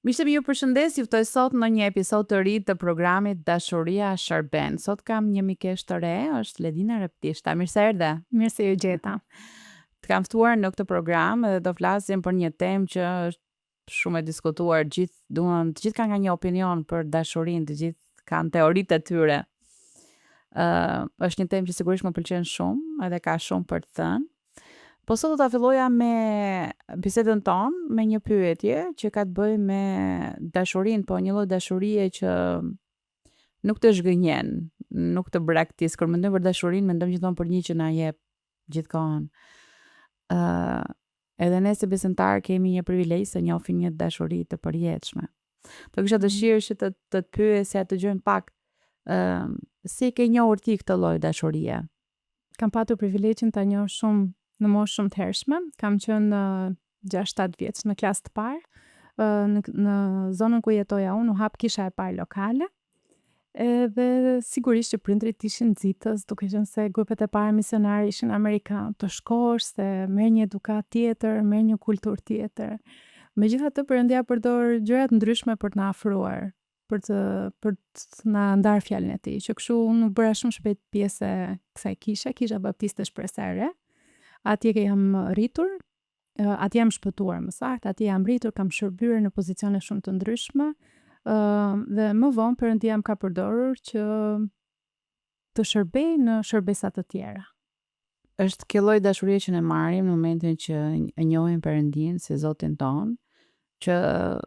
Miqtë mi ju përshëndes, ju ftoj sot në një episod të ri të programit Dashuria Shërben. Sot kam një mikesh të re, është Ledina Reptishta. Mirë se erdhe. Mirë se ju gjeta. Të kam ftuar në këtë program dhe do flasim për një temë që është shumë e diskutuar. Të gjithë kanë nga një opinion për dashurinë, të gjithë kanë teoritë e tyre. Është një temë që sigurisht më pëlqen shumë, edhe ka shumë për të thënë. Po sot do ta filloja me bisedën tonë me një pyetje që ka të bëjë me dashurinë, po një lloj dashurie që nuk të zhgënjen, nuk të braktis. Kur mendojmë për dashurinë, mendojmë gjithmonë për një që na jep gjithkohon. Edhe ne si besimtar kemi një privilegj se njohim një dashuri të përjetshme. Do kisha dëshirë që të pyesja të gjojmë pak si ke njohur ti këtë lloj dashurie? Kam patur privilegjin ta njoh shumë në moshë shumë të hershme. Kam qenë 6-7 vjeç në klasë të parë. Në zonën ku jetoja unë, u hap kisha e parë lokale. Edhe sigurisht që prindrit ishin nxitës, duke qenë se grupet e para misionare ishin amerikanë. Të shkosh se merr një edukat tjetër, merr një kulturë tjetër. Megjithatë, Perëndia përdor gjëra të ndryshme për të na afruar, për të na ndarë fjalën e tij. Që kështu unë bëra shumë shpejt pjesë e kësaj kisha baptiste Shpresa e Re. Atje jam rritur, atje jam shpëtuar më saktë, atje jam rritur, kam shërbyer në pozicione shumë të ndryshme, dhe më vonë Perëndia më ka përdorur që të shërbej në shërbesa të tjera. Është kjo lloj dashurie që ne marrim në momentin që e njohim Perëndin si Zotin ton, që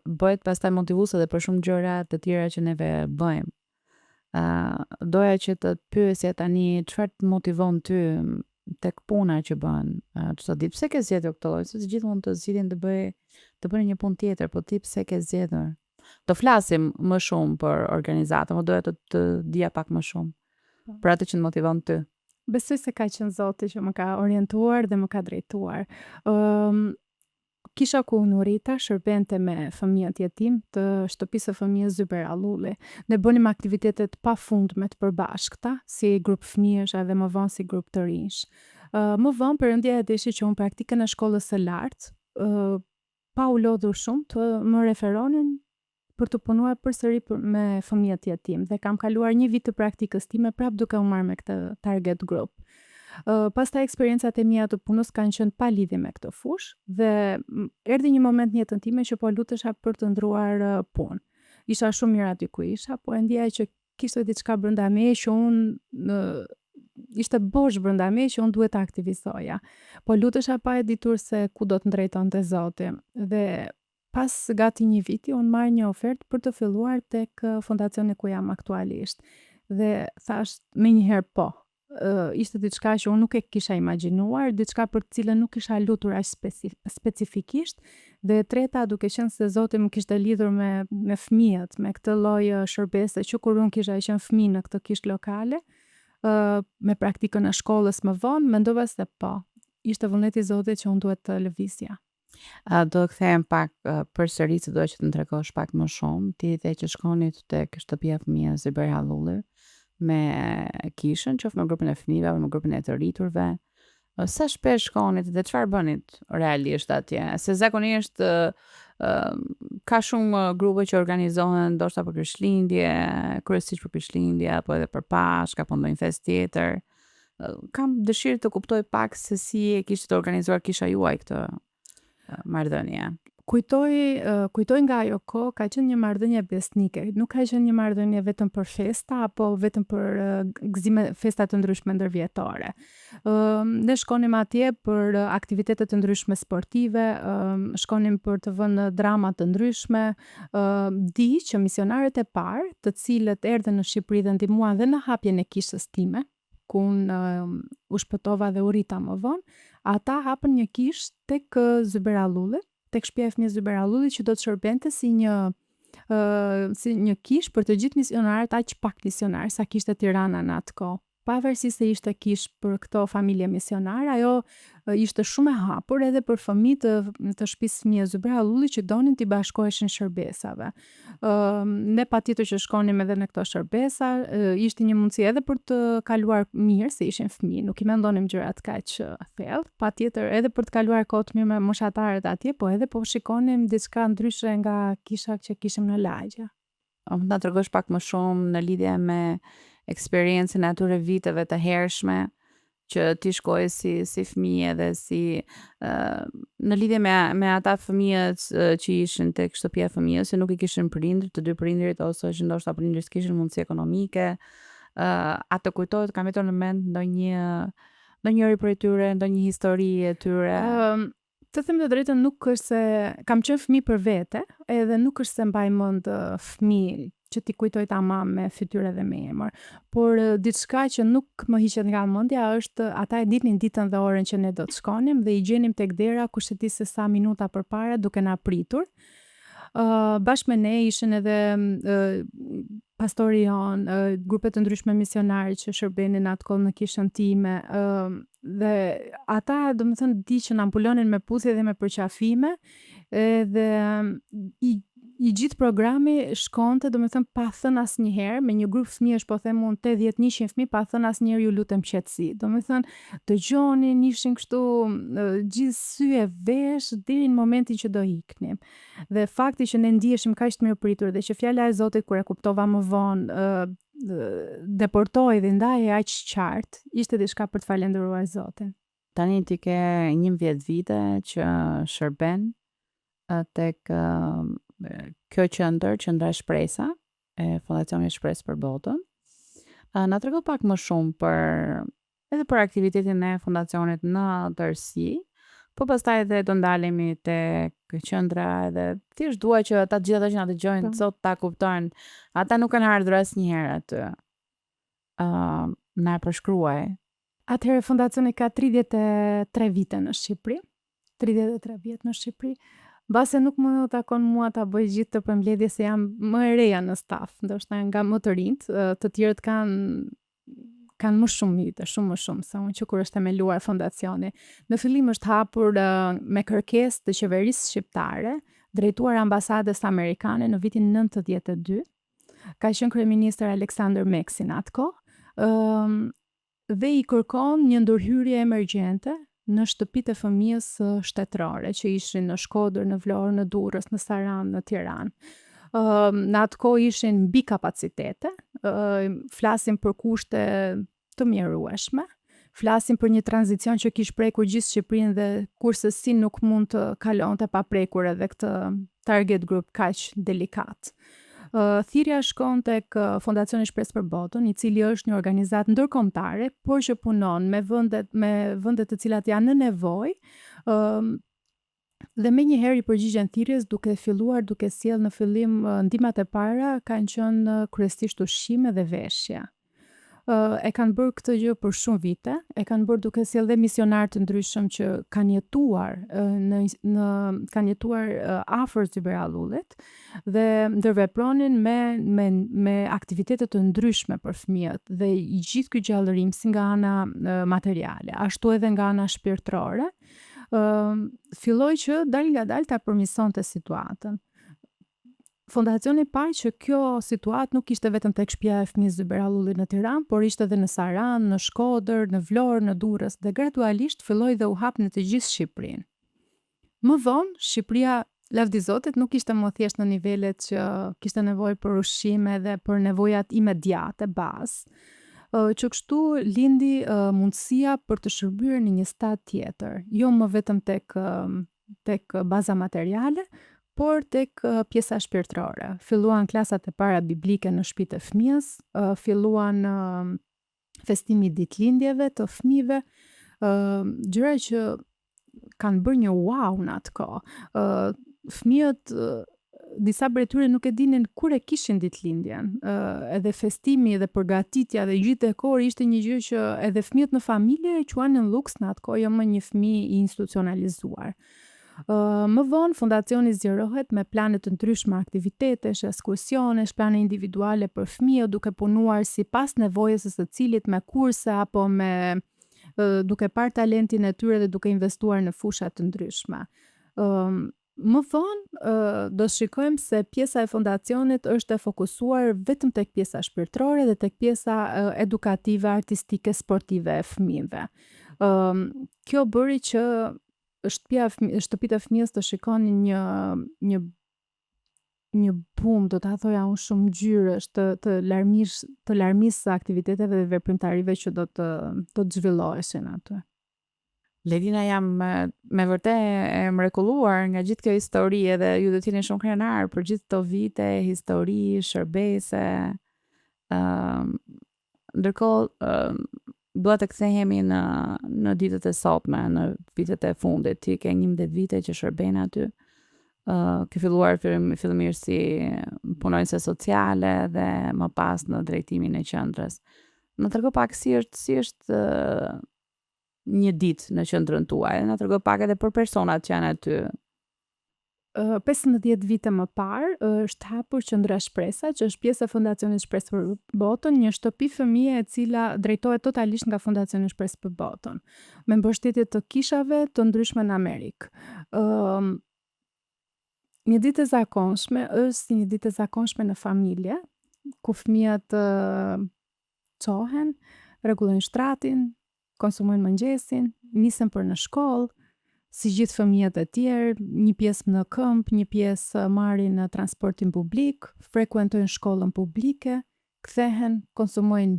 bëhet pastaj motivuese edhe për shumë gjëra të tjera që neve bëjmë. Doja që të pyesja tani çfarë të motivon ty tek puna që bën. Çdo ditë pse ke zgjedhur këtë lloj? Se gjithmonë të zgjidhin të bëni një punë tjetër, po ti pse ke zgjedhur? Do flasim më shumë për organizatën, po doja të dija pak më shumë për atë që të motivon ty. Besoj se ka qenë Zoti që më ka orientuar dhe më ka drejtuar. Kisha ku unë rrita shërbente me fëmijët jetim të shtëpisë së fëmijës Zyber Allulli. Ne bënim aktivitetet pafundme të përbashkëta, si grup fëmijësh edhe më vonë si grup të rinj. Më vonë Perëndia e deshi që unë praktikën e shkollës së lartë, pa u lodhur shumë, të më referonin për të punuar përsëri me fëmijët jetim dhe kam kaluar një vit të praktikës time prap duke u marrë me këtë target group. Pastaj eksperiencat e mia të punës kanë qenë pa lidhje me këtë fushë dhe erdhi një moment në jetën time që po lutesha për të ndruar punë. Isha shumë mirë aty ku isha, po e ndjeja që kishte diçka brenda meje që unë ishte bosh brenda meje që unë duhet ta aktivizoja. Po lutesha pa e ditur se ku do të ndrejtonte Zoti. Dhe pas gati një viti unë marr një ofertë për të filluar tek fondacioni ku jam aktualisht. Dhe thash menjëherë po. Ishte diçka që unë nuk e kisha imagjinuar, diçka për të cilën nuk kisha lutur aq specifikisht, dhe e treta duke qenë se Zoti më kishte lidhur me fëmijët, me këtë lloj shërbese që kur unë kisha qenë fëmijë në këtë kishë lokale, me praktikën e shkollës më vonë, mendova se po, ishte vullneti i Zotit që unë duhet të lëvizja. Do të kthehem pak përsëri, se doja që të më tregosh pak më shumë. Ti dhe që shkonit tek shtëpia e fëmijës Zyber Allulli me kishën, qoftë me grupin e fëmijëve, me grupin e të rriturve. Sa shpesh shkonit dhe çfarë bënit realisht atje? Se zakonisht ka shumë grupe që organizohen ndoshta për Krishtlindje, kryesisht për Krishtlindje, apo edhe për Pashkë, apo ndonjë festë tjetër. Kam dëshirë të kuptoj pak se si e kishte organizuar kisha juaj këtë marrëdhënie. Kujtoj nga ajo kohë ka qenë një marrëdhënie besnike. Nuk ka qenë një marrëdhënie vetëm për festa apo vetëm për gëzime festa të ndryshme ndërvjetore. Ne shkonim atje për aktivitete të ndryshme sportive, shkonim për të vënë drama të ndryshme. Di që misionarët e parë, të cilët erdhën në Shqipëri dhe ndihmuan dhe në hapjen e kishës time, ku unë u shpëtova dhe u rrita më vonë, ata hapën një kishë tek Zyber Allulli, tek shtëpia e fëmijës Zyber Allulli, që do të shërbente si një kishë për të gjithë misionarët, aq pak misionarë sa kishte Tirana në atë kohë. pavarësisht se ishte kish për këto familje misionare, ajo ishte shumë e hapur edhe për fëmijë të shtëpisë fëmijës Zyber Hallulli që donin t'i bashkoheshin shërbesave. Ne patjetër që shkonim edhe në këto shërbesa, ishte një mundësi edhe për të kaluar mirë se ishin fëmijë, nuk i mendonim gjërat kaq thellë, patjetër edhe për të kaluar kohë të mirë me moshatarët atje, po edhe po shikonim diçka ndryshe nga kisha që kishim në lagje. Mund na tregosh pak më shumë në lidhje me eksperiencën e atyre viteve të hershme që ti shkoje si fëmijë edhe si në lidhje me ata fëmijët që ishin tek shtëpia e fëmijës, se nuk i kishin prindër, të dy prindërit ose që ndoshta prindërit kishin mundësi ekonomike. A të kujtohet, kam vetur në mend ndonjëri prej tyre, ndonjë histori e tyre? Të them të drejtën, nuk është se kam qenë fëmijë për vete, edhe nuk është se mbaj mend fëmijë që ti kujtoj tamam me fytyrë dhe me emër, por diçka që nuk më hiqet nga mendja është ata e ditnin ditën dhe orën që ne do të shkonim dhe i gjenim tek dera kush e di se sa minuta përpara duke na pritur. Bashkë me ne ishin edhe pastori jon, grupe të ndryshme misionare që shërbenin atë kohë në kishën time, dhe ata domethënë di që na mpulonin me puthje dhe me përqafime, edhe i gjithë programi shkonte domethënë pa thënë asnjëherë, me një grup fëmijësh po them unë 80-100 fëmijë pa thënë asnjëherë ju lutem qetësi. Domethënë dëgjonin, ishin kështu gjithë sy e vesh deri në momentin që do iknim. Dhe fakti që ne ndiheshim kaq të mirëpritur dhe që fjala e Zotit kur e kuptova më vonë deportoi dhe ndaje aq qartë, ishte diçka për të falendëruar Zotin. Tani ti ke 11 vite që shërben tek kjo qendra Shpresa e Fondacionit Shpresë për Botën. Na trego pak më shumë edhe për aktivitetin e fondacionit në tërësi, po pastaj edhe do ndalemi tek qendra edhe thjesht dua që ata të gjithë që na dëgjojnë sot ta kuptojnë. Ata nuk kanë ardhur asnjëherë aty. Na e përshkruaj. Atëherë fondacioni ka 33 vite në Shqipëri. 33 vjet në Shqipëri. Mbase nuk më takon mua ta bëj gjithë të përmbledhje se jam më e reja në staf, ndoshta nga më të rinjt, të tjerët kanë më shumë vite, shumë më shumë se unë që kur është themeluar fondacioni. Në fillim është hapur me kërkesë të qeverisë shqiptare, drejtuar ambasadës amerikane në vitin 92. Ka qenë kryeministër Aleksandër Meksi në atë kohë, dhe i kërkon një ndërhyrje emergjente në shtëpitë e fëmijës shtetërore që ishin në Shkodër, në Vlorë, në Durrës, në Saranë, në Tiranë. Në atë kohë ishin mbi kapacitete, flasim për kushte të mjerueshme, flasim për një tranzicion që kishte prekur gjithë Shqipërinë dhe kurse si nuk mund të kalonte pa prekur edhe këtë target group kaq delikat. Thirrja shkon tek Fondacioni Shpresë për Botën, i cili është një organizatë ndërkombëtare, por që punon me vende të cilat janë në nevojë, dhe menjëherë i përgjigjen thirrjes duke sjellë në fillim ndihmat e para kanë qenë kryesisht ushqime dhe veshje. E kanë bërë këtë gjë për shumë vite, e kanë bërë duke sjellë dhe misionar të ndryshëm që kanë jetuar afër Zyber Hallullit dhe ndërvepronin me aktivitete të ndryshme për fëmijët dhe i gjithë ky gjallërim si nga ana materiale, ashtu edhe nga ana shpirtërore, filloi që dal nga dal ta përmirësonte situatën. Fondacioni pa që kjo situatë nuk ishte vetëm tek shtëpia e fëmijës Zyber Hallullit në Tiranë, por ishte edhe në Saranë, në Shkodër, në Vlorë, në Durrës dhe gradualisht filloi dhe u hap në të gjithë Shqipërinë. Më vonë, Shqipëria, lavdi Zotit, nuk ishte më thjesht në nivelet që kishte nevojë për ushqime dhe për nevojat imediate, bazë, që kështu lindi mundësia për të shërbyer në një stad tjetër, jo më vetëm tek baza materiale, por tek pjesa shpirtërore. Filluan klasat e para biblike në shtëpitë e fëmijës, filluan festimi i ditëlindjeve të fëmijëve, gjëra që kanë bërë një wow në atë kohë. Fëmijët, disa prej tyre nuk e dinin kur e kishin ditëlindjen. Edhe festimi dhe përgatitja dhe gjithë dekori ishte një gjë që edhe fëmijët në familje e quanin luks në atë kohë, jo më një fëmijë i institucionalizuar. Më vonë, fondacioni zgjerohet me plane të ndryshme aktivitetesh, ekskursionesh, plane individuale për fëmijë, duke punuar sipas nevojës së secilit me kurse apo me duke parë talentin e tyre dhe duke investuar në fusha të ndryshme. Më vonë do shikojmë se pjesa e fondacionit është e fokusuar vetëm tek pjesa shpirtërore dhe tek pjesa edukative, artistike, sportive e fëmijëve. Kjo bëri që shtëpitë e fëmijës të shikonin një boom, do ta thoja unë, shumë ngjyresh të larmisë së aktiviteteve dhe veprimtarive që do të zhvilloheshin aty. Ledina, jam me vërtet e mrekulluar nga gjithë kjo histori edhe ju do t'jeni shumë krenar për gjithë këto vite, histori, shërbese. Ndërkohë, dua të kthehemi në ditët e sotme, në vitet e fundit. Ti ke 11 vite që shërben aty. Ke filluar fillimisht si punonjëse sociale dhe më pas në drejtimin e qendrës. Më trego pak si është një ditë në qendrën tuaj. Na trego pak edhe për personat që janë aty. 15 vite më parë është hapur Qendra Shpresa, që është pjesë e Fondacionit Shpresë për Botën, një shtëpi fëmijë e cila drejtohet totalisht nga Fondacioni Shpresë për Botën, me mbështetje të kishave të ndryshme në Amerikë. Një ditë e zakonshme është si një ditë e zakonshme në familje, ku fëmijët çohen, rregullojnë shtratin, konsumojnë mëngjesin, nisen për në shkollë, si gjithë fëmijët e tjerë, një pjesë në këmbë, një pjesë marrin në transportin publik, frekuentojnë shkollën publike, kthehen, konsumojnë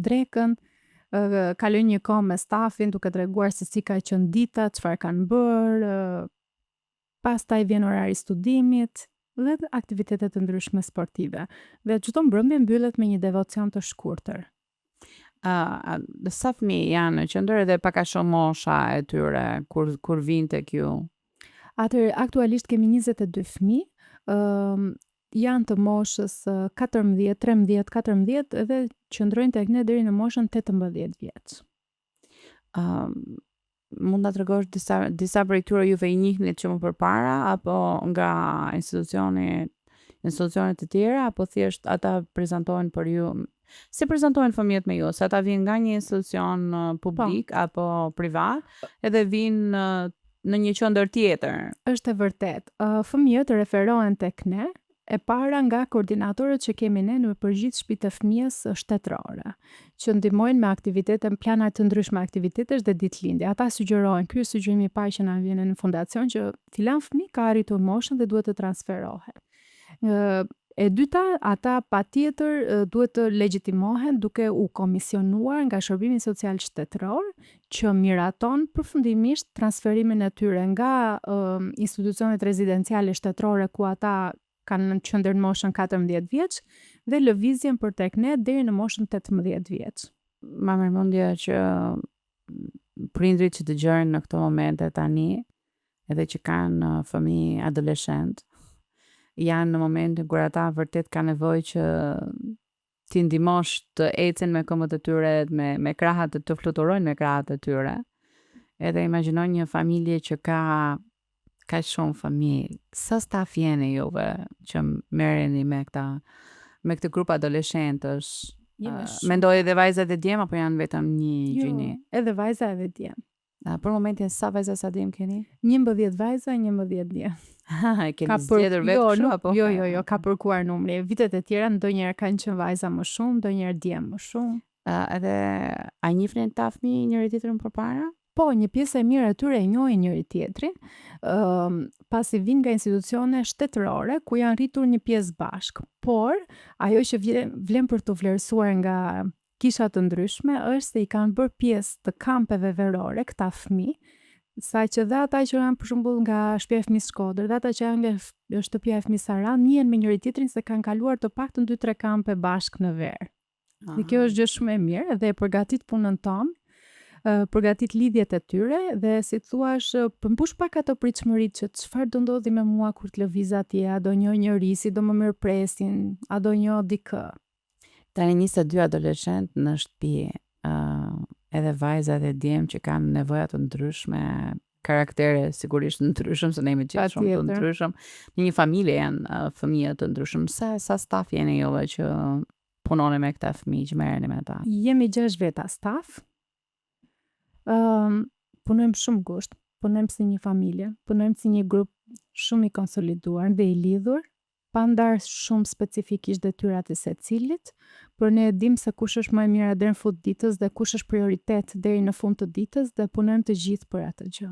drekën, kalojnë një kohë me stafin duke treguar se si ka qenë dita, çfarë kanë bërë, pastaj vjen orari i studimit dhe aktivitete të ndryshme sportive. Dhe çdo mbrëmje mbyllet me një devocion të shkurtër. Sa fëmijë janë në qendër edhe pak a shumë mosha e tyre kur vinë tek ju? Atëherë, aktualisht kemi 22 fëmijë, janë të moshës 14, 13, 14 edhe qëndrojnë tek ne deri në moshën 18 vjeç. Mund ta tregosh disa prej tyre juve i njihnit që më përpara apo nga institucionet e tjera apo thjesht ata prezantohen për ju? Si prezantohen fëmijët me ju? Se ata vinë nga një institucion publik apo privat edhe vinë në një qendër tjetër? Është e vërtet. Fëmijët referohen tek ne e para nga koordinatorët që kemi ne në përgjithë shtëpitë e fëmijës shtetërore, që ndihmojnë me aktivitete, plana të ndryshme aktivitetesh dhe ditëlindje. Ata sugjerojnë, ky është sugjerimi i parë që na vjen në fondacion, që filan fëmijë ka arritur moshën dhe duhet të transferohet. E dyta, ata patjetër duhet të legjitimohen duke u komisionuar nga Shërbimi Social Shtetëror, që miraton përfundimisht transferimin e tyre nga institucionet rezidenciale shtetërore ku ata kanë qëndër në moshën 14 vjeç dhe lëvizjen për tek ne deri në moshën 18 vjeç. Ma merr mendje që prindrit që dëgjojnë në këto momente tani, edhe që kanë fëmijë adoleshent, janë në momentin kur ata vërtet kanë nevojë që t'i ndihmosh të ecin me këmbët e tyre, me krahat të fluturojnë me krahat e tyre. Edhe imagjino një familje që ka shumë fëmijë. Sa staf jeni juve që merreni me këtë grup adoleshentësh? Mendoj edhe vajzat e djem apo janë vetëm një gjini? Jo, edhe vajza edhe djem. Për momentin sa vajza sa djem keni? 11 vajza, 11 djem. Keni zgjedhur vetë kështu apo? Jo, ka përkuar numri. Vitet e tjera ndonjëherë kanë qenë vajza më shumë, ndonjëherë djem më shumë. Edhe a njihnin ta fëmijë njëri tjetrin përpara? Po, një pjesë e mirë e tyre e njohin njëri tjetrin, pasi vinë nga institucione shtetërore ku janë rritur një pjesë bashkë. Por, ajo që vlen për të vlerësuar nga kisha të ndryshme është se i kanë bërë pjesë të kampeve verore këta fëmijë, saqë dhe ata që janë për shembull nga shtëpia e fëmijës Shkodër, dhe ata që janë nga shtëpia e fëmijës Saran, njihen me njëri tjetrin se kanë kaluar të paktën 2-3 kampe bashkë në verë. Dhe kjo është gjë shumë e mirë dhe e përgatit punën tonë, përgatit lidhjet e tyre dhe si thuash përmbush pak ato pritshmëritë që çfarë do ndodhi me mua kur të lëviz atje, a do njoh njëri, si do më mirëpresin, a do njoh dikë. Tani 22 adoleshent në shtëpi, edhe vajza dhe djem që kanë nevoja të ndryshme, karaktere sigurisht të ndryshëm, se ne jemi gjithë shumë të Patjetër. ndryshëm. Në një familje janë fëmijë të ndryshëm. Sa staf jeni juve që punoni me këta fëmijë, që merreni me ata? Jemi 6 veta staf. Punojmë shumë gusht, punojmë si një familje, punojmë si një grup shumë i konsoliduar dhe i lidhur, pa ndarë shumë specifikisht detyrat e secilit, por ne e dim se kush është më e mira deri në fund ditës dhe kush është prioritet deri në fund të ditës dhe punojmë të gjithë për atë gjë.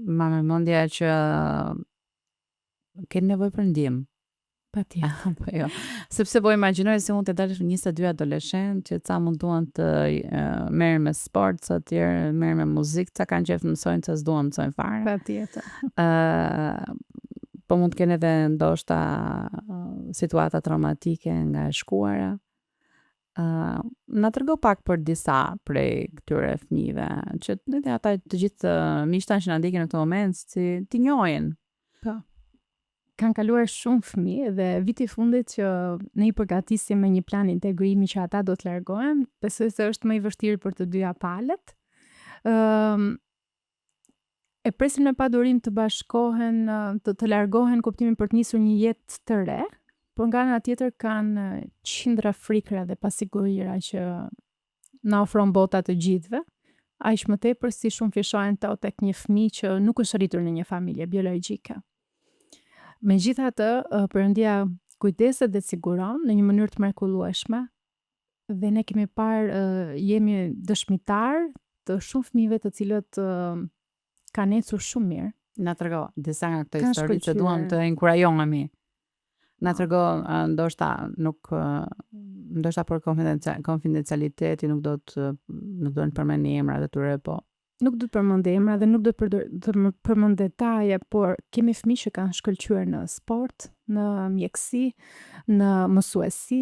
Ma me mendja që keni nevojë për ndihmë. Patjetër. Po jo. Sepse po imagjinoj se mund të dalësh 22 adoleshent që ca mund duan të merren me sport, ca tjerë merren me muzikë, ca kanë qef mësojnë, ca s'duan mësojnë fare. Patjetër. Po mund të kenë edhe ndoshta situata traumatike nga e shkuara. Na tërgo pak për disa prej këtyre fëmijëve, që edhe ata të gjithë miqtan që na ndjekin në këtë moment, si t'i njohin. Po. Kanë kaluar shumë fëmijë dhe viti i fundit që ne i përgatisim me një plan integrimi që ata do të largohen, besoj se është më i vështirë për të dyja palët. E presim me padurim të bashkohen, të largohen kuptimin për të nisur një jetë të re, por nga ana tjetër kanë qindra frikra dhe pasigurira që na ofron bota të gjithëve, aq më tepër si shumë fishojnë to tek një fëmijë që nuk është rritur në një familje biologjike. Megjithatë, Perëndia kujdeset dhe siguron në një mënyrë të mrekullueshme dhe ne kemi parë, jemi dëshmitar të shumë fëmijëve të cilët kanë ecur shumë mirë. Na trego disa nga këto Kanë histori që shkëlqyer. duam të inkurajohemi. Na trego ndoshta nuk ndoshta për konfidencialiteti nuk do të përmend emrat e tyre, po Nuk do të përmend emra dhe nuk do të përmend detaje, por kemi fëmijë që kanë shkëlqyer në sport, në mjeksi, në mësuesi,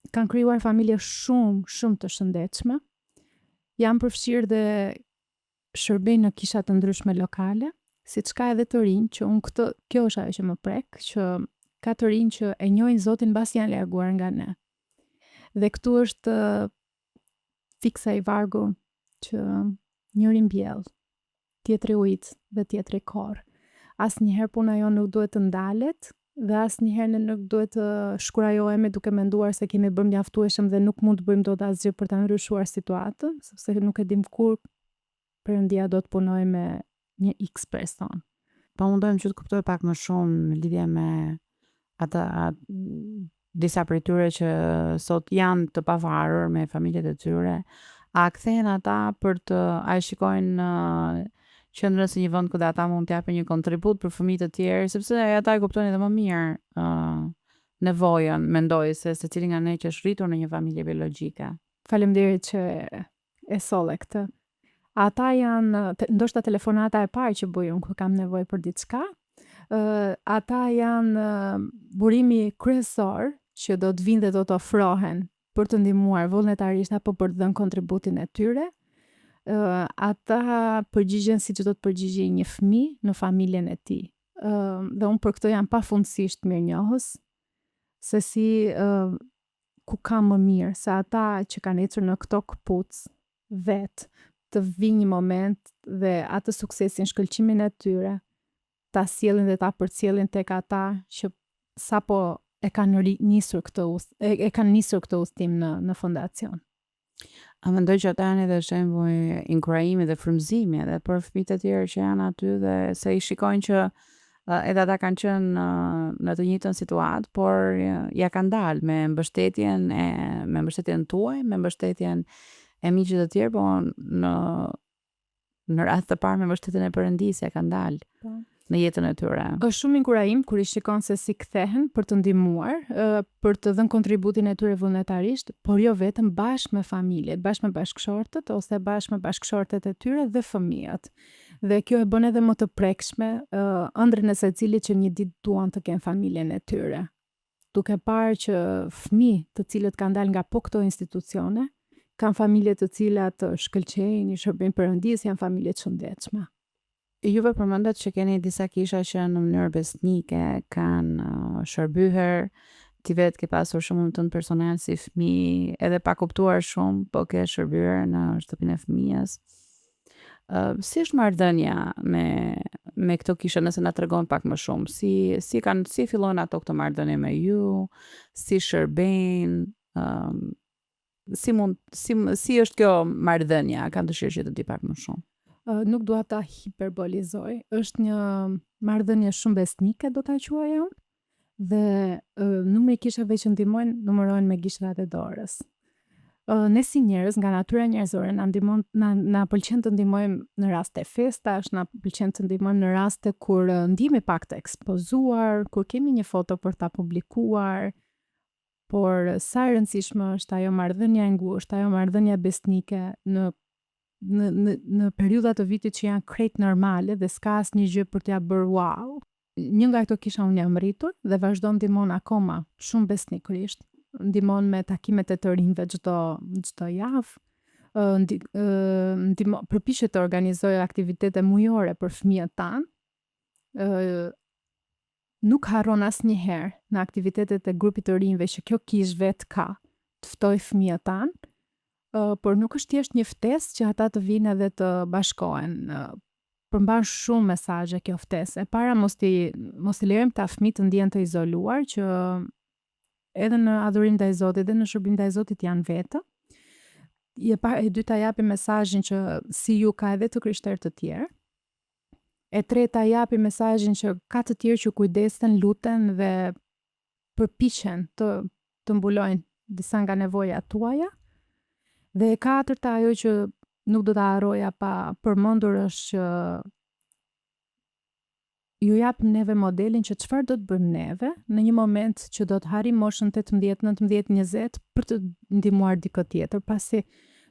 kanë krijuar familje shumë të shëndetshme. Janë përfshirë dhe shërbejnë në kisha të ndryshme lokale, siç ka edhe të rinj që kjo është ajo që më prek, që ka të rinj që e njohin Zotin mbasi janë larguar nga ne. Dhe këtu është fiksa i vargu që njëri mbjell, tjetri ujit dhe tjetri korr. Asnjëherë puna jonë nuk duhet të ndalet dhe asnjëherë ne nuk duhet të shkurajohemi duke menduar se kemi bërë mjaftueshëm dhe nuk mund të bëjmë dot asgjë për ta ndryshuar situatën, sepse nuk e dim kur Perëndia do të punojë me një X person. po mundohem që të kuptoj pak më shumë në lidhje me ata disa prej tyre që sot janë të pavarur me familjet e tyre, a kthehen ata për të a e shikojnë qendrën si një vend ku ata mund të japin një kontribut për fëmijët e tjerë, sepse ata e kuptojnë edhe më mirë nevojën, mendoj se secili nga ne që është rritur në një familje biologjike. Faleminderit që e solle këtë. Ata janë ndoshta telefonata e parë që bëj unë kur kam nevojë për diçka. Ata janë burimi kryesor që do të vinë dhe do të ofrohen për të ndihmuar vullnetarisht apo për të dhënë kontributin e tyre. Ata përgjigjen siç do të përgjigjej një fëmijë në familjen e tij. Dhe unë për këtë jam pafundësisht mirënjohës se si ku kam më mirë se ata që kanë ecur në këto këpucë vetë të vinë një moment dhe atë suksesin, shkëlqimin e tyre ta sjellin dhe ta përcjellin tek ata që sapo e kanë nisur këtë udhtim në fondacion. A mendoj që ata janë edhe shembull inkurajimi dhe frymëzimi edhe për fëmijët e tjerë që janë aty dhe se i shikojnë që edhe ata kanë qenë në të njëjtën situatë, por ja kanë dalë me mbështetjen tuaj, me mbështetjen e miqve të tjerë, po në rast të parë me mbështetjen e Perëndisë ja kanë dalë. Po. Në jetën e tyre. Është shumë inkurajim kur i shikon se si kthehen për të ndihmuar, për të dhënë kontributin e tyre vullnetarisht, por jo vetëm bashkë me familjet, bashkë me bashkëshortët ose bashkë me bashkëshortet e tyre dhe fëmijët. Dhe kjo e bën edhe më të prekshme ëndrrën e secilit që një ditë duan të kenë familjen e tyre. Duke parë që fëmijë të cilët kanë dalë nga po këto institucione, kanë familje të cilat shkëlqejnë, i shërbejnë Perëndisë, janë familje të shëndetshme. Juve përmendet që keni disa kisha që në mënyrë besnike kanë shërbyer, ti vetë ke pasur shumë tënd personal si fëmijë, edhe pa kuptuar shumë, po ke shërbyer në shtëpinë e fëmijës. Si është marrëdhënia me këto kisha, nëse na tregon pak më shumë, si fillojnë ato këto marrëdhënie me ju, si shërbejnë, si është kjo marrëdhënia, kam dëshirë që të di pak më shumë. Nuk dua ta hiperbolizoj, është një marrëdhënie shumë besnike, do ta quaj unë, dhe numri i kishave që ndihmojnë numërohen me gishtat e dorës. Ne si njerëz, nga natyra njerëzore, na pëlqen të ndihmojmë në raste festash, na pëlqen të ndihmojmë në raste kur ndihemi pak të ekspozuar, kur kemi një foto për ta publikuar, por sa e rëndësishme është ajo marrëdhënia e ngushtë, ajo marrëdhënia besnike në periudha të vitit që janë krejt normale dhe s'ka asnjë gjë për t'ja bërë wow. Një nga këto kisha unë jam rritur dhe vazhdon ndihmon akoma shumë besnikërisht. Ndihmon me takimet e të rinjve çdo javë. Përpiqet të organizojë aktivitete mujore për fëmijët tanë. Nuk harron asnjëherë në aktivitetet e grupit të rinjve që kjo kishë vetë ka të ftoj fëmijët tanë, por nuk është thjesht një ftesë që ata të vinë edhe të bashkohen. Përmban shumë mesazhe kjo ftesë. E para mos i lejojmë ta fëmijët të ndihen të izoluar, që edhe në adhurim ndaj Zotit dhe në shërbim ndaj Zotit janë vetë. E dyta japi mesazhin që si ju ka edhe të krishterë të tjerë. E treta japi mesazhin që ka të tjerë që kujdesen, luten dhe përpiqen të mbulojnë disa nga nevojat tuaja. Dhe e katërta, ajo që nuk do ta harroja pa përmendur, është që ju japim neve modelin që çfarë do të bëjmë neve në një moment që do të harrim moshën 18, 19, 20 për të ndihmuar dikë tjetër, pasi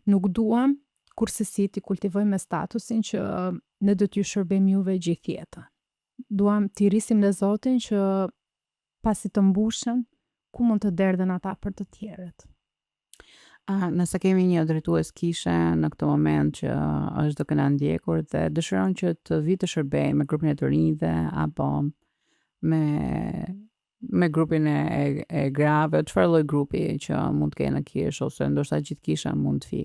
nuk duam kurse si t'i kultivojmë statusin që ne do t'ju shërbejmë juve gjithë jetën. Duam t'i rrisim në Zotin që pasi të mbushen, ku mund të derdhen ata për të tjerët. Nëse kemi një drejtues kishe në këtë moment që është duke na ndjekur dhe dëshiron që të vi të shërbejë me grupin e të rinjve apo me grupin e grave, çfarë lloj grupi që mund të kenë në kishë ose ndoshta gjithë kisha mund të vi.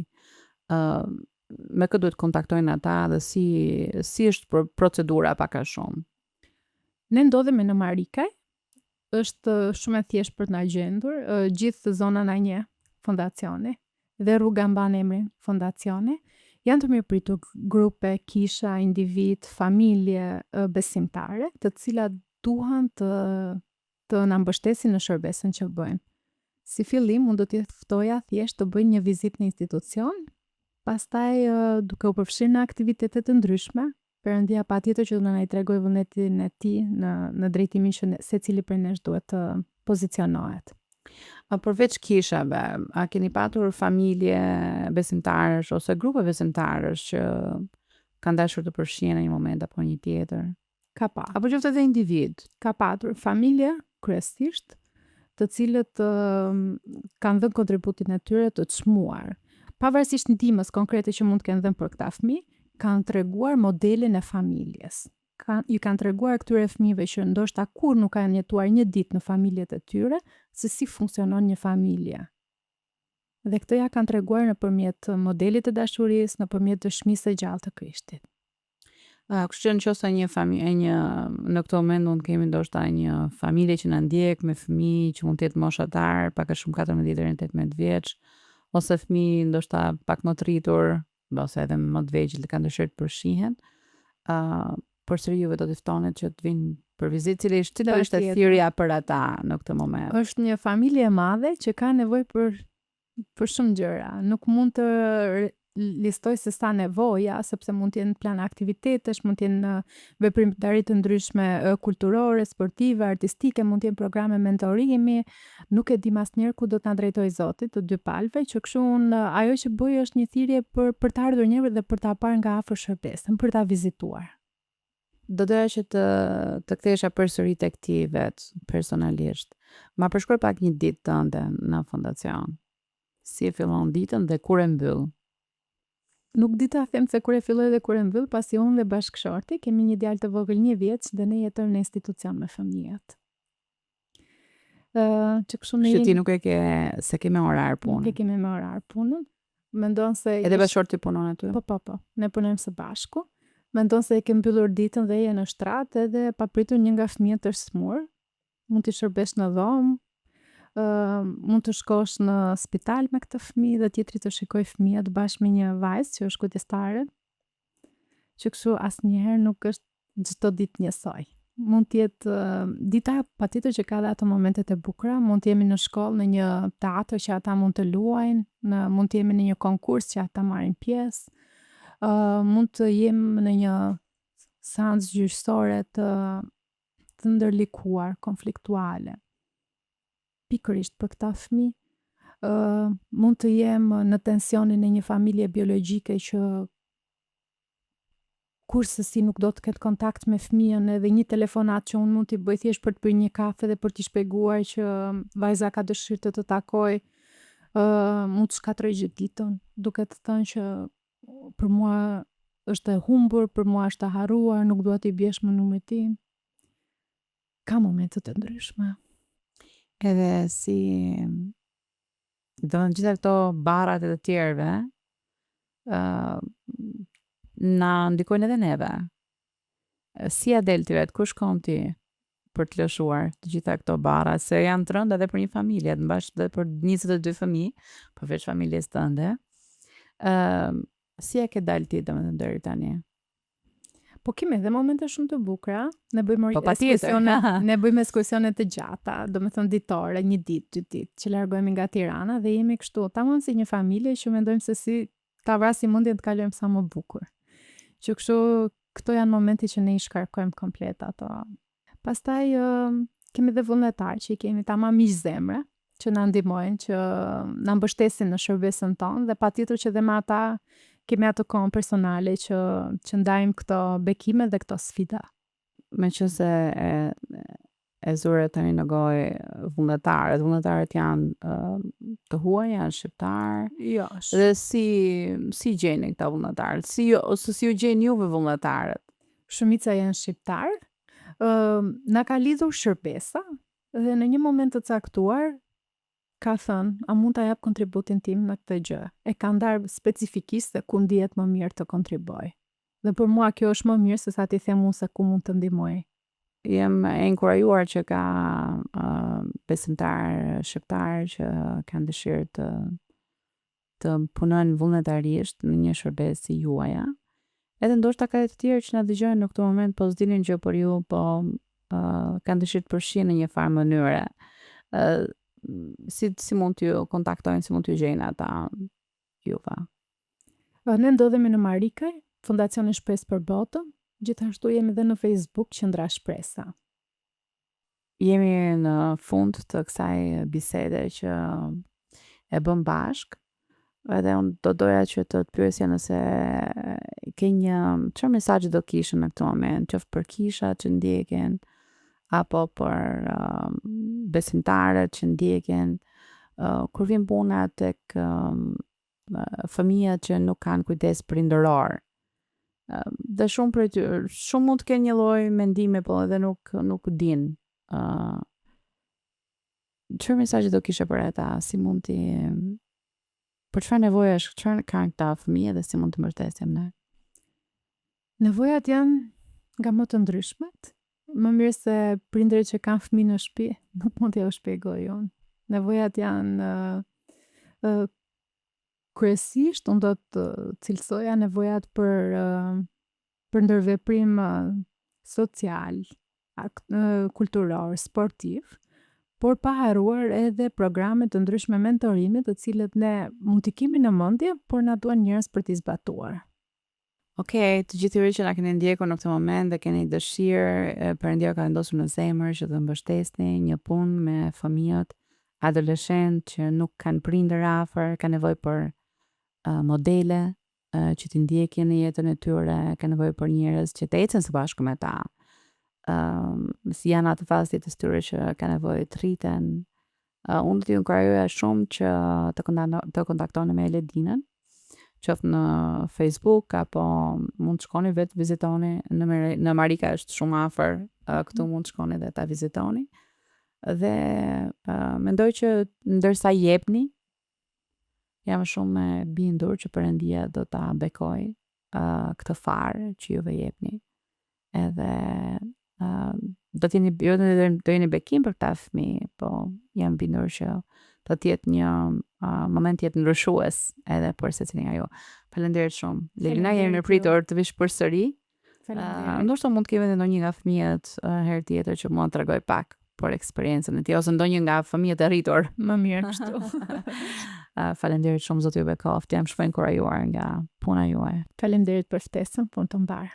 Me kë duhet kontaktojnë ata dhe si është procedura pak a shumë. Ne ndodhemi në Marikaj, është shumë e thjeshtë për t'na gjendur, gjithë zona na njeh fondacioni dhe rruga mban emrin fondacioni. Janë të mirëpritur grupe, kisha, individ, familje besimtare, të cilat duhen të na mbështesin në shërbesën që bëjmë. Si fillim, unë do t'i ftoja thjesht të bëjnë një vizitë në institucion, pastaj duke u përfshirë në aktivitete të ndryshme, Perëndia patjetër që do na i tregojë vullnetin e tij në drejtimin që secili prej nesh duhet të pozicionohet. Përveç kishave, a keni patur familje besimtarësh ose grupe besimtarësh që kanë dashur të përfshihen në një moment apo një tjetër? Ka pa. Apo qoftë edhe individ? Ka patur familje kryesisht, të cilët kanë dhënë kontributin e tyre të çmuar. Pavarësisht ndihmës konkrete që mund të kenë dhënë për këta fëmijë, kanë treguar modelin e familjes. Ju kanë treguar këtyre fëmijëve që ndoshta kur nuk kanë jetuar një ditë në familjet e tyre, se si funksionon një familje. Dhe këtë ja kanë treguar nëpërmjet modelit të dashurisë, nëpërmjet dëshmisë së gjallë të Krishtit. Kështu që nëse në këtë moment mund kemi ndoshta një familje që na ndjek me fëmijë që mund të jetë moshatar, pak a shumë 14 deri në 18 vjeç, ose fëmijë ndoshta pak më të rritur, ose edhe më të vegjël që kanë dëshirë të përfshihen. Përsëri juve do t'i ftonet që të vinë për vizitë, cila është thirrja për ata në këtë moment? Është një familje e madhe që ka nevojë për shumë gjëra. Nuk mund të listoj se sa nevoja, sepse mund të jenë plan aktivitetesh, mund të jenë veprimtari të ndryshme kulturore, sportive, artistike, mund të jenë programe mentorimi. Nuk e dim asnjëherë ku do të na drejtojë Zoti të dy palëve, që kështu ajo që bëj është një thirrje për të ardhur njerëz dhe për ta parë nga afër shërbesën, për ta vizituar. Do doja që të kthehesha përsëri tek ti vet personalisht. Ma përshkruaj pak një ditë tënde në fondacion. Si e fillon ditën dhe kur e mbyll? Nuk di ta them se kur e filloj dhe kur e mbyll, pasi unë dhe bashkëshorti kemi një djalë të vogël 1 vjeç dhe ne jetojmë në institucion me fëmijët. Që ti nuk e ke se ke me orar punën. Nuk e kemi me orar punën. Mendon se Edhe bashkëshorti punon aty? Po. Ne punojmë së bashku. Mendon se e ke mbyllur ditën dhe je në shtrat edhe papritur një nga fëmijët është smur. Mund t'i shërbesh në dhomë, mund të shkosh në spital me këtë fëmijë dhe tjetri të shikoj fëmijët bashkë me një vajzë që është kujdestare. Që kështu asnjëherë nuk është çdo ditë njësoj. Mund të jetë dita patjetër që ka dhe ato momentet e bukura, mund të jemi në shkollë në një teatër që ata mund të luajnë, mund të jemi në një konkurs që ata marrin pjesë, mund të jemi në një seancë gjyqësore të ndërlikuar, konfliktuale. Pikërisht për këta fëmijë, mund të jem në tensionin e një familje biologjike që kurse si nuk do të ketë kontakt me fëmijën edhe një telefonat që unë mund t'i bëj thjesht për të bërë një kafe dhe për t'i shpjeguar që vajza ka dëshirë të takoj, mund të shkatroj gjithë ditën, duke të thënë që për mua është e humbur, për mua është e harruar, nuk dua t'i bjesh më numrit tim. Ka momente të ndryshme. Edhe si do në gjitha këto barat e të tjerëve, na ndikojnë edhe neve. Si adelt i vet, ku shkon ti për të lëshuar të gjitha këto bara, se janë të rënda edhe për një familje, të mbash edhe për 22 fëmijë, përveç familjes tënde. Si e ke dalë ti domethënë deri tani? Po kemi edhe momente shumë të bukura. Ne bëjmë ne bëjmë ekskursione të gjata, domethënë ditore, një ditë, 2 ditë, që largohemi nga Tirana dhe jemi kështu, tamam si një familje që mendojmë se si ta vrasim mendjen të kalojmë sa më bukur. Që kështu këto janë momente që ne i shkarkojmë komplet ato. Pastaj kemi dhe vullnetar që i kemi tamam miq zemre, që na ndihmojnë, që na mbështesin në shërbesën tonë dhe patjetër që dhe me ata kemi ato kohën personale që ndajmë këto bekime dhe këto sfida. Meqense e zure tani në gojë vullnetarët janë të huaj, janë shqiptar. Jo. Dhe si gjeni këta vullnetarët? Si u gjeni juve vullnetarët? Shumica janë shqiptar. Na ka lidhur shërbesa dhe në një moment të caktuar ka thënë, a mund ta jap kontributin tim në këtë gjë? E ka ndarë specifikisht se ku ndihet më mirë të kontriboj. Dhe për mua kjo është më mirë se sa ti them unë se ku mund të ndihmoj. Jem e inkurajuar që ka besimtar shqiptar që kanë dëshirë të punojnë vullnetarisht në një shërbes si juaja. Edhe ndoshta ka të tjerë që na dëgjojnë në këtë moment po s'dinin gjë për ju, po kanë dëshirë të përfshihen në një farë mënyre. Si mund t'ju kontaktojnë, si mund t'ju gjejnë ata juva? Ne ndodhemi në Marikaj, Fondacioni Shpresë për Botën, gjithashtu jemi dhe në Facebook Qendra Shpresa. Jemi në fund të kësaj bisede që e bëm bashk, edhe unë do doja që të pyesja nëse ke çfarë mesazhi do kishe në këtë moment, qoftë për kishat që ndjeken, apo për besimtarët që ndjeken, kur vjen puna tek fëmijët që nuk kanë kujdes prindëror. Dhe shumë mund të kenë një lloj mendime, po edhe nuk din. Çfarë mesazhi do kishe për ata? Si mund t'i për çfarë nevojash, çfarë kanë këta fëmijë dhe si mund të mbështesim ne? Nevojat janë nga më të ndryshmet. Më mirë se prindërit që kanë fëmijë në shtëpi, nuk mund t'ja u shpjegoj unë. Nevojat janë kryesisht, unë do të cilësoja nevojat për ndërveprim social, kulturor, sportiv, por pa harruar edhe programe të ndryshme mentorimit, të cilët ne mund t'i kemi në mendje, por na duan njerëz për t'i zbatuar. Okej, të gjithë juve që na keni ndjekur në këtë moment dhe keni dëshirë, Perëndia ka vendosur në zemër që të mbështesni një punë me fëmijët, adoleshentë që nuk kanë prindër afër, kanë nevojë për modele që t'i ndjekin në jetën e tyre, kanë nevojë për njerëz që të ecën së bashku me ta. Si janë atë fazë jetës tyre që kanë nevojë të rriten. Unë t'ju inkurajoja shumë që të kontaktoni me Eledinën, qoftë në Facebook apo mund të shkoni vetë vizitoni në Marika është shumë afër, këtu mund të shkoni dhe ta vizitoni. Dhe mendoj që ndërsa jepni, Jam shumë e bindur që Perëndia do ta bekoj këtë farë që juve jepni. Edhe do jeni bekim për këta fëmijë, po jam bindur që do të jetë një moment jetë ndryshues edhe për secilin nga ju. Faleminderit shumë. Lelina, jemi mirëpritur të vish përsëri. Ndoshta mund të kemi edhe ndonjë nga fëmijët herë tjetër që mund të tregoj pak për eksperiencën e tij ose ndonjë nga fëmijët e rritur. Më mirë kështu. Faleminderit shumë, zoti ju bekoft. Jam shumë inkurajuar nga puna juaj. Faleminderit për ftesën, punë të mbarë.